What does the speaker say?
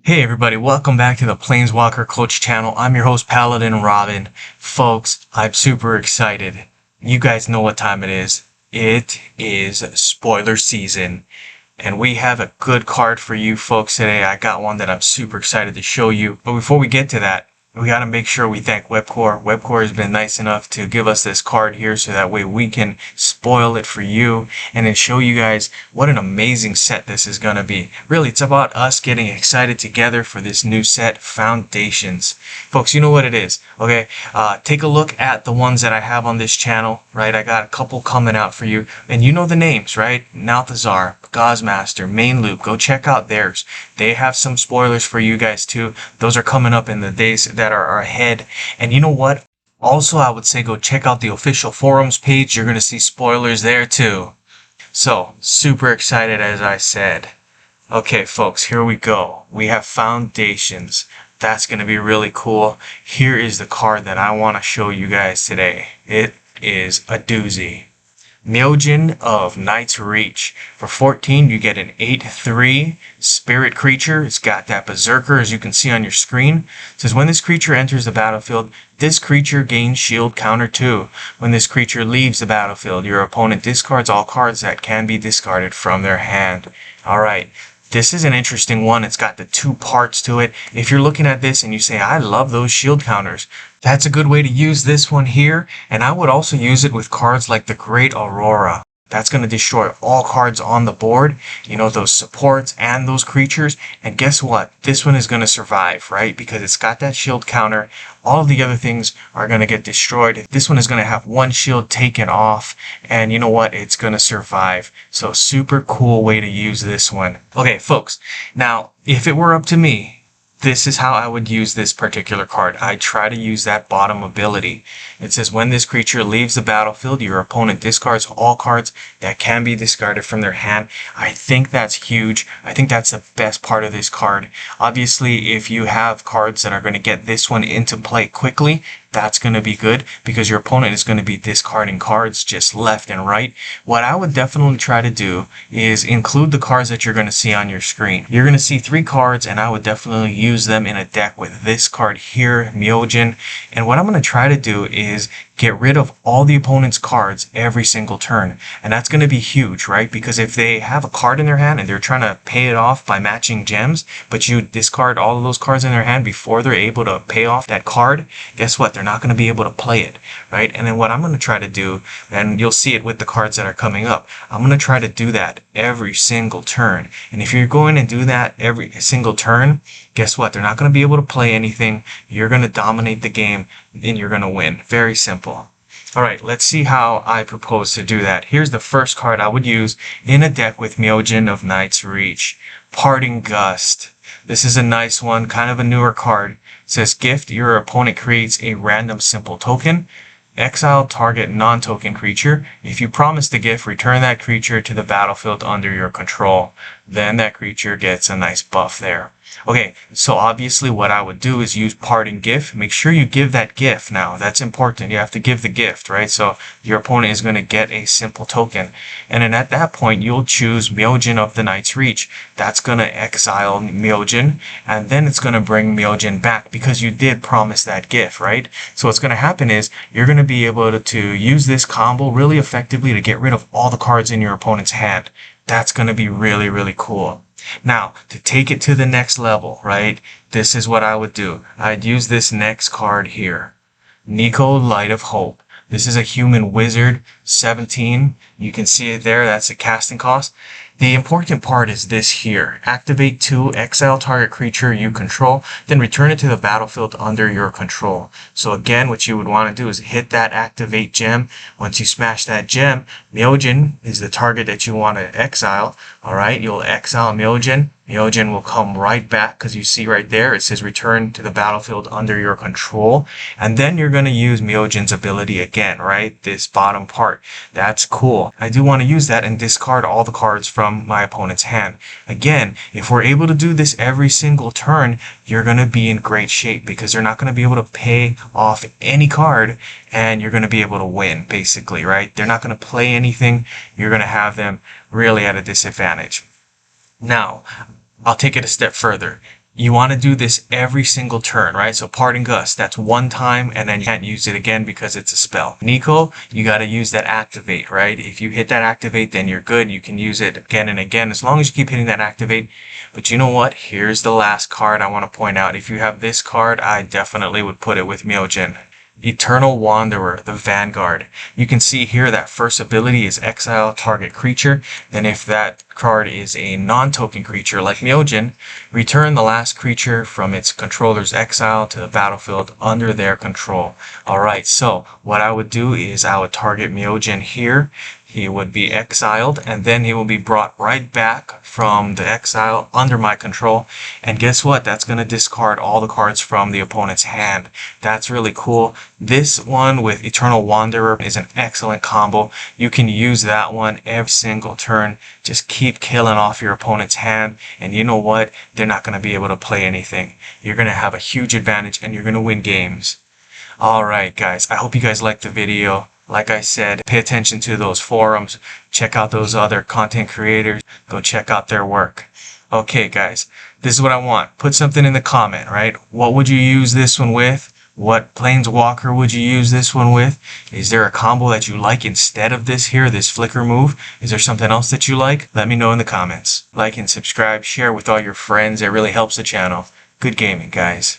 Hey everybody, welcome back to the Planeswalker Coach channel. I'm your host Paladin Robin. Folks, I'm super excited. You guys know what time it is. It is spoiler season. And we have a good card for you folks today. I got one that I'm super excited to show you. But before we get to that, we got to make sure we thank Webcore. Webcore has been nice enough to give us this card here so that way we can spoil it for you and then show you guys what an amazing set this is going to be. Really, it's about us getting excited together for this new set, Foundations. Folks, you know what it is, okay? Take a look at the ones that I have on this channel, right? I got a couple coming out for you. And you know the names, right? Nalthazar, Gaussmaster, Main Loop. Go check out theirs. They have some spoilers for you guys too. Those are coming up in the days that are ahead. And you know what? Also, I would say go check out the official forums page. You're going to see spoilers there too. So, super excited as I said. Okay, folks, here we go. We have Foundations. That's going to be really cool. Here is the card that I want to show you guys today. It is a doozy. Myojin of Night's Reach. For 14, you get an 8/3 spirit creature. It's got that berserker, as you can see on your screen. It says, when this creature enters the battlefield, this creature gains shield counter 2. When this creature leaves the battlefield, your opponent discards all cards that can be discarded from their hand. Alright. This is an interesting one. It's got the two parts to it. If you're looking at this and you say, I love those shield counters, that's a good way to use this one here. And I would also use it with cards like the Great Aurora. That's going to destroy all cards on the board, you know, those supports and those creatures. And guess what? This one is going to survive, right? Because it's got that shield counter. All of the other things are going to get destroyed. This one is going to have one shield taken off. And you know what? It's going to survive. So super cool way to use this one. Okay, folks. Now, if it were up to me, this is how I would use this particular card. I try to use that bottom ability. It says, when this creature leaves the battlefield, your opponent discards all cards that can be discarded from their hand. I think that's huge. I think that's the best part of this card. Obviously, if you have cards that are going to get this one into play quickly, that's going to be good because your opponent is going to be discarding cards just left and right. What I would definitely try to do is include the cards that you're going to see on your screen. You're going to see 3 cards, and I would definitely use them in a deck with this card here, Myojin. And what I'm going to try to do is get rid of all the opponent's cards every single turn. And that's going to be huge, right? Because if they have a card in their hand and they're trying to pay it off by matching gems, but you discard all of those cards in their hand before they're able to pay off that card, guess what? They're not going to be able to play it, right? And then what I'm going to try to do, and you'll see it with the cards that are coming up, I'm going to try to do that every single turn. And if you're going to do that every single turn, guess what? They're not going to be able to play anything. You're going to dominate the game and you're going to win. Very simple. All right, let's see how I propose to do that. Here's the first card I would use in a deck with Myojin of Night's Reach. Parting Gust. This is a nice one, kind of a newer card. It says, gift, your opponent creates a random simple token. Exile target non-token creature. If you promise the gift, return that creature to the battlefield under your control. Then that creature gets a nice buff there. Okay, so obviously what I would do is use Parting Gift. Make sure you give that gift now. That's important. You have to give the gift, right? So your opponent is going to get a simple token. And then at that point, you'll choose Myojin of the Night's Reach. That's going to exile Myojin. And then it's going to bring Myojin back because you did promise that gift, right? So what's going to happen is you're going to be able to use this combo really effectively to get rid of all the cards in your opponent's hand. That's going to be really, really cool. Now, to take it to the next level, right, this is what I would do. I'd use this next card here. Nico, Light of Hope. This is a human wizard, 17. You can see it there. That's a casting cost. The important part is this here. Activate 2, exile target creature you control, then return it to the battlefield under your control. So again, what you would want to do is hit that activate gem. Once you smash that gem, Myojin is the target that you want to exile. Alright, you'll exile Myojin. Myojin will come right back because you see right there it says return to the battlefield under your control. And then you're going to use Myojin's ability again, right? This bottom part. That's cool. I do want to use that and discard all the cards from my opponent's hand. Again, if we're able to do this every single turn, you're going to be in great shape because they're not going to be able to pay off any card and you're going to be able to win, basically, right? They're not going to play anything. You're going to have them really at a disadvantage. Now, I'll take it a step further. You want to do this every single turn, right? So Parting Gust, that's one time, and then you can't use it again because it's a spell. Nico, you got to use that Activate, right? If you hit that Activate, then you're good. You can use it again and again as long as you keep hitting that Activate. But you know what? Here's the last card I want to point out. If you have this card, I definitely would put it with Myojin. Eternal Wanderer, the Vanguard. You can see here that first ability is exile target creature. Then if that card is a non-token creature like Myojin, return the last creature from its controller's exile to the battlefield under their control. Alright, so what I would do is I would target Myojin here. He would be exiled, and then he will be brought right back from the exile under my control. And guess what? That's going to discard all the cards from the opponent's hand. That's really cool. This one with Eternal Wanderer is an excellent combo. You can use that one every single turn. Just keep killing off your opponent's hand, and you know what? They're not going to be able to play anything. You're going to have a huge advantage, and you're going to win games. Alright guys, I hope you guys liked the video. Like I said, pay attention to those forums. Check out those other content creators. Go check out their work. Okay guys, this is what I want. Put something in the comment, right? What would you use this one with? What Planeswalker would you use this one with? Is there a combo that you like instead of this here, this flicker move? Is there something else that you like? Let me know in the comments. Like and subscribe, share with all your friends. It really helps the channel. Good gaming, guys.